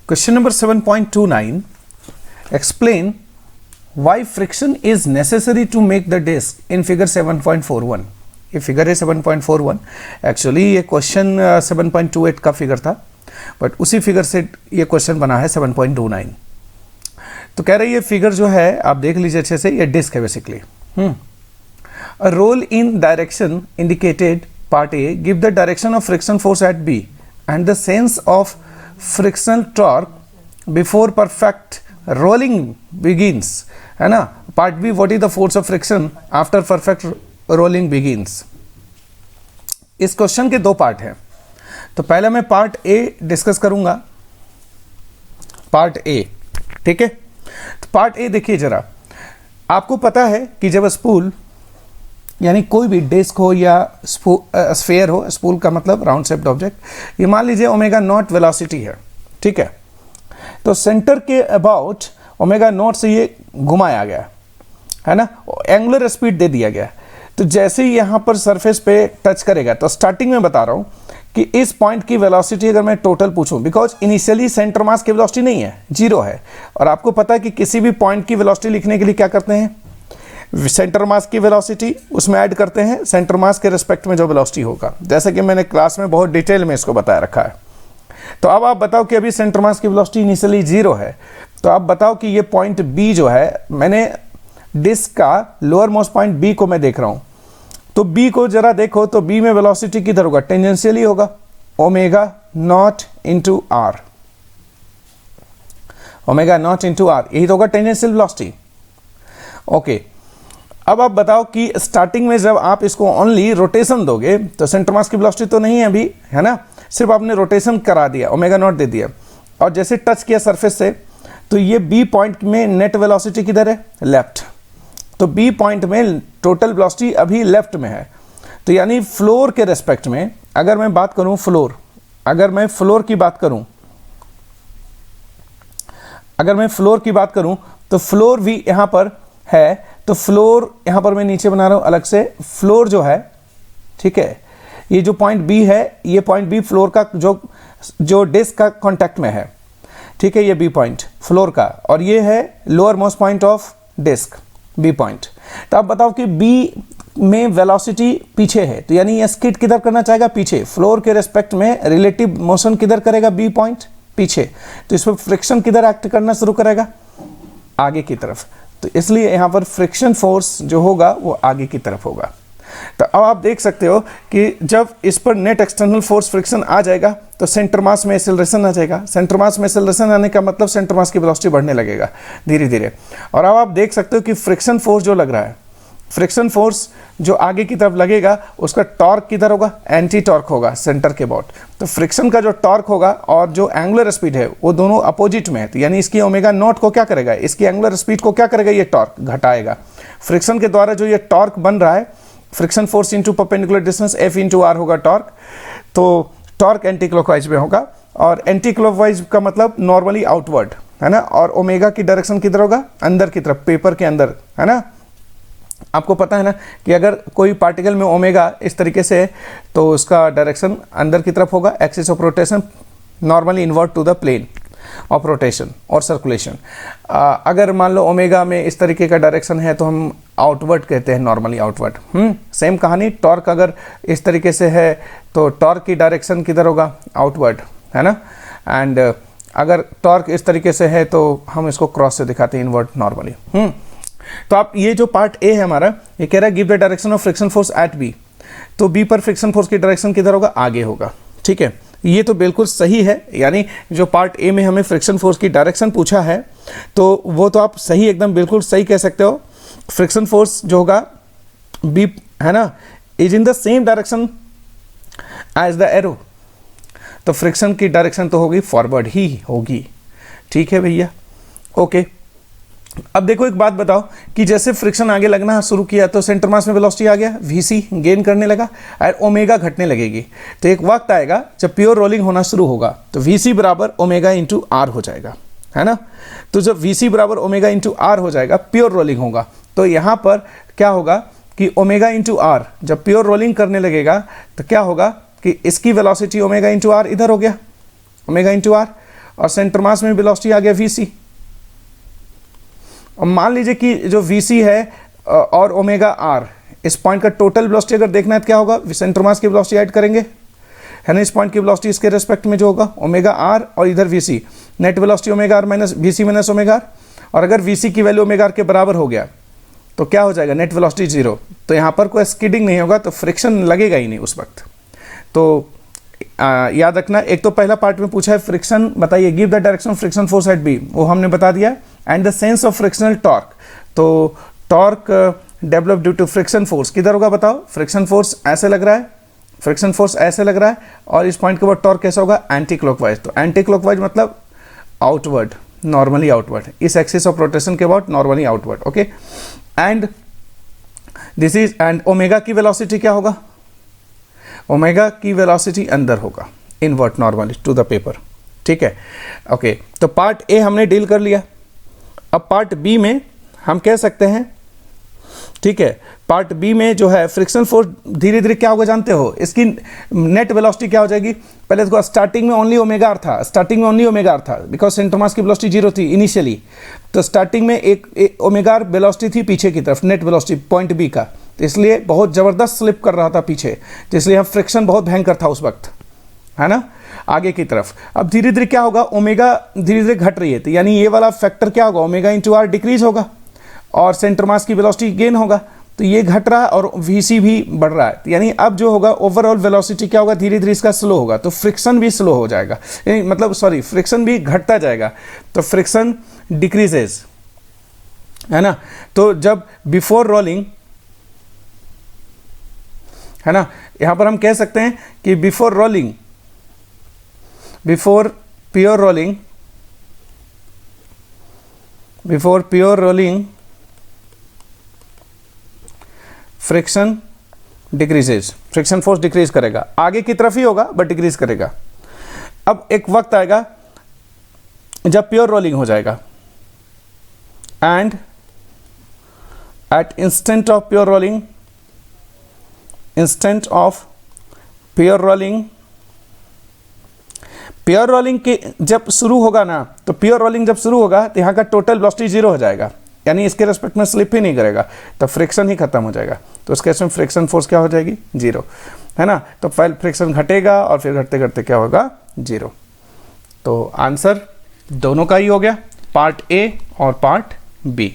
Question number 7.29. Explain why friction is necessary to make the disc in figure 7.41. ये figure है 7.41. Actually ये question 7.28 का figure था, but उसी फिगर से ये क्वेश्चन बना है 7.29. तो कह रहे ये फिगर जो है आप देख लीजिए अच्छे से, ये डिस्क है basically. A roll in direction indicated part A give the direction of friction force at B and the sense of frictional torque before perfect rolling begins, है ना. Part be what is the force of friction after perfect rolling begins. इस question के दो part हैं, तो पहले मैं part A discuss करूंगा. पार्ट ए, ठीक है. तो पार्ट ए देखिए जरा, आपको पता है कि जब स्पूल यानी कोई भी डिस्क हो या स्फीयर हो, स्पूल का मतलब राउंड शेप्ड ऑब्जेक्ट, ये मान लीजिए ओमेगा नॉट वेलोसिटी है, ठीक है. तो सेंटर के अबाउट ओमेगा नॉट से ये घुमाया गया है ना, एंगुलर स्पीड दे दिया गया. तो जैसे ही यहां पर सरफेस पे टच करेगा, तो स्टार्टिंग में बता रहा हूं कि इस पॉइंट की वेलोसिटी अगर मैं टोटल पूछूं, बिकॉज इनिशियली सेंटर मास की वेलोसिटी नहीं है, जीरो है. और आपको पता है कि किसी भी पॉइंट की वेलोसिटी लिखने के लिए क्या करते हैं, सेंटर मास की वेलोसिटी उसमें ऐड करते हैं सेंटर मास के रिस्पेक्ट में जो वेलोसिटी होगा, जैसे कि मैंने क्लास में बहुत डिटेल में इसको बताया रखा है. तो अब आप बताओ कि अभी सेंटर मास की वेलोसिटी इनिशियली जीरो है, तो आप बताओ कि ये पॉइंट बी जो है, मैंने डिस्क का लोअर मोस्ट पॉइंट बी को मैं देख रहा हूं, तो बी को जरा देखो, तो बी में वेलोसिटी किधर होगा, टेंजेंशियली होगा, omega naught into R. Omega naught into R, यही तो होगा टेंजेंशियल वेलोसिटी. ओके, अब आप बताओ कि स्टार्टिंग में जब आप इसको ओनली रोटेशन दोगे, तो सेंटर मास की वेलोसिटी तो नहीं है अभी, है ना, सिर्फ आपने रोटेशन करा दिया, ओमेगा नॉट दे दिया, और जैसे टच किया सरफेस से, तो ये बी पॉइंट में नेट वेलोसिटी किधर है, लेफ्ट. तो बी पॉइंट में टोटल वेलोसिटी अभी लेफ्ट में है. तो यानी फ्लोर के रेस्पेक्ट में अगर मैं बात करूं, अगर मैं फ्लोर की बात करूं, तो फ्लोर भी यहां पर है. तो फ्लोर यहां पर मैं नीचे बना रहा हूं अलग से, फ्लोर जो है, ठीक है, ये जो पॉइंट बी है, ये पॉइंट बी फ्लोर का जो डिस्क का कांटेक्ट में है, ठीक है, ये बी पॉइंट फ्लोर का, और ये है lower most point of disc, B point. तो आप बताओ कि बी में वेलोसिटी पीछे है, तो यानी ये स्किड किधर करना चाहेगा, पीछे. फ्लोर के रेस्पेक्ट में रिलेटिव मोशन किधर करेगा, बी पॉइंट पीछे. तो इस पर फ्रिक्शन किधर एक्ट करना शुरू करेगा, आगे की तरफ. तो इसलिए यहां पर फ्रिक्शन फोर्स जो होगा वो आगे की तरफ होगा. तो अब आप देख सकते हो कि जब इस पर नेट एक्सटर्नल फोर्स फ्रिक्शन आ जाएगा, तो सेंटर मास में एक्सेलरेशन आ जाएगा. सेंटर मास में एक्सेलरेशन आने का मतलब सेंटर मास की वेलोसिटी बढ़ने लगेगा धीरे धीरे. और अब आप देख सकते हो कि फ्रिक्शन फोर्स जो लग रहा है, फ्रिक्शन फोर्स जो आगे की तरफ लगेगा, उसका टॉर्क किधर होगा, एंटी टॉर्क होगा सेंटर के अबाउट. तो फ्रिक्शन का जो टॉर्क होगा और जो एंगुलर स्पीड है वो दोनों अपोजिट में है. तो यानी इसकी ओमेगा नॉट को क्या करेगा, इसकी एंगुलर स्पीड को क्या करेगा, ये टॉर्क घटाएगा. फ्रिक्शन के द्वारा जो ये टॉर्क बन रहा है, friction force into perpendicular distance F into R होगा टॉर्क. तो टॉर्क एंटी क्लॉकवाइज में होगा, और एंटी क्लॉकवाइज का मतलब नॉर्मली आउटवर्ड, है ना. और ओमेगा की डायरेक्शन किधर होगा, अंदर की तरफ, पेपर के अंदर, है ना. आपको पता है ना कि अगर कोई पार्टिकल में ओमेगा इस तरीके से है, तो उसका डायरेक्शन अंदर की तरफ होगा. Axis of rotation normally inward to the plane of rotation और सर्कुलेशन. अगर मान लो ओमेगा में इस तरीके का डायरेक्शन है, तो हम आउटवर्ड कहते हैं, नॉर्मली आउटवर्ड. सेम कहानी, टॉर्क अगर इस तरीके से है, तो टॉर्क की डायरेक्शन किधर होगा, आउटवर्ड, है ना. एंड अगर टॉर्क इस तरीके से है, तो हम इसको क्रॉस से दिखाते हैं, इनवर्ट नॉर्मली. तो आप ये जो पार्ट ए है हमारा, ये कह रहा है give the direction of friction force at B. तो बी पर फ्रिक्शन फोर्स की डायरेक्शन किधर होगा, आगे होगा, ठीक है. ये तो बिल्कुल सही है, यानी जो पार्ट ए में हमें फ्रिक्शन फोर्स की डायरेक्शन पूछा है, तो वो तो आप सही, एकदम बिल्कुल सही कह सकते हो. फ्रिक्शन फोर्स जो होगा बी, है ना, is in the same direction as the arrow. तो फ्रिक्शन की डायरेक्शन तो होगी फॉरवर्ड ही होगी, ठीक है भैया. ओके, अब देखो एक बात बताओ कि जैसे फ्रिक्शन आगे लगना शुरू किया, तो सेंटर मास में वेलोसिटी आ गया, वीसी गेन करने लगा, और ओमेगा घटने लगेगी. तो एक वक्त आएगा जब प्योर रोलिंग होना शुरू होगा, तो वीसी बराबर ओमेगा इंटू आर हो जाएगा, है ना. तो जब वीसी बराबर ओमेगा इंटू आर हो जाएगा, प्योर रोलिंग होगा. तो यहाँ पर क्या होगा कि ओमेगा इंटू आर जब प्योर रोलिंग करने लगेगा, तो क्या होगा कि इसकी वेलोसिटी ओमेगा इंटू आर इधर हो गया, ओमेगा इंटू आर, और सेंटर मास में वेलोसिटी आ गया vc। अब मान लीजिए कि जो vc है और ओमेगा आर, इस पॉइंट का टोटल वेलोसिटी अगर देखना है तो क्या होगा, सेंटर मास की वेलोसिटी ऐड करेंगे, है ना। इस पॉइंट की वेलोसिटी इसके रेस्पेक्ट में जो होगा ओमेगा आर और इधर vc, net velocity omega R minus vc minus omega R. और अगर vc की वैल्यू ओमेगा आर के बराबर हो गया तो क्या हो जाएगा, नेट वेलोसिटी 0। तो यहाँ पर कोई स्किडिंग नहीं होगा, तो फ्रिक्शन लगेगा ही नहीं उस वक्त। तो याद रखना, एक तो पहला पार्ट में पूछा है फ्रिक्शन बताइए, give the direction of friction force at B, वो हमने बता दिया, and the sense of frictional torque. तो torque develop due to friction force किधर होगा बताओ, फ्रिक्शन फोर्स ऐसे लग रहा है, फ्रिक्शन फोर्स ऐसे लग रहा है, और इस पॉइंट के बाद टॉर्क कैसा होगा, एंटी क्लॉकवाइज। तो एंटी क्लॉकवाइज मतलब आउटवर्ड, नॉर्मली आउटवर्ड, इस एक्सिस ऑफ रोटेशन के about normally outward, okay. And this is, and omega की वेलोसिटी क्या होगा, ओमेगा की वेलोसिटी अंदर होगा, inward normally to the paper, ठीक है, ओके। तो पार्ट ए हमने डील कर लिया। अब पार्ट बी में हम कह सकते हैं, ठीक है, पार्ट बी में जो है फ्रिक्शन फोर्स धीरे धीरे क्या होगा जानते हो, इसकी नेट वेलोसिटी क्या हो जाएगी। पहले देखो स्टार्टिंग में ओनली ओमेगा आर था, स्टार्टिंग में ओनली ओमेगा आर था, बिकॉज सेंटर मास की वेलोसिटी 0 थी इनिशियली। तो स्टार्टिंग में एक ओमेगा आर वेलोसिटी थी पीछे की तरफ, नेट वेलोसिटी पॉइंट बी का, तो इसलिए बहुत ज़बरदस्त स्लिप कर रहा था पीछे, तो इसलिए हम फ्रिक्शन बहुत भयंकर था उस वक्त, है ना, आगे की तरफ। अब धीरे धीरे क्या होगा, ओमेगा धीरे धीरे घट रही है, तो यानी ये वाला फैक्टर क्या होगा, ओमेगा इंटू आर डिक्रीज होगा और सेंटर मास की वेलोसिटी गेन होगा, तो ये घट रहा है और vc भी बढ़ रहा है, तो यानी अब जो होगा ओवरऑल वेलोसिटी क्या होगा, धीरे धीरे इसका स्लो होगा, तो फ्रिक्शन भी स्लो हो जाएगा, मतलब सॉरी फ्रिक्शन भी घटता जाएगा, तो फ्रिक्शन डिक्रीजेज, है ना। तो जब बिफोर रोलिंग, है ना, यहां पर हम कह सकते हैं कि before rolling, before pure rolling, before pure rolling friction decreases, friction force decrease करेगा, आगे की तरफ ही होगा बट डिक्रीज करेगा। अब एक वक्त आएगा जब प्योर रोलिंग हो जाएगा, and at instant of pure rolling, instant of pure rolling, pure rolling के जब शुरू होगा ना, तो प्योर रोलिंग जब शुरू होगा तो यहाँ का टोटल वेलोसिटी 0 हो जाएगा, यानी इसके रेस्पेक्ट में स्लिप ही नहीं करेगा, तो फ्रिक्शन ही खत्म हो जाएगा। तो उस केस में फ्रिक्शन फोर्स क्या हो जाएगी, 0, है ना। तो पहले फ्रिक्शन घटेगा और फिर घटते घटते क्या होगा, 0। तो आंसर दोनों का ही हो गया, पार्ट ए और पार्ट बी।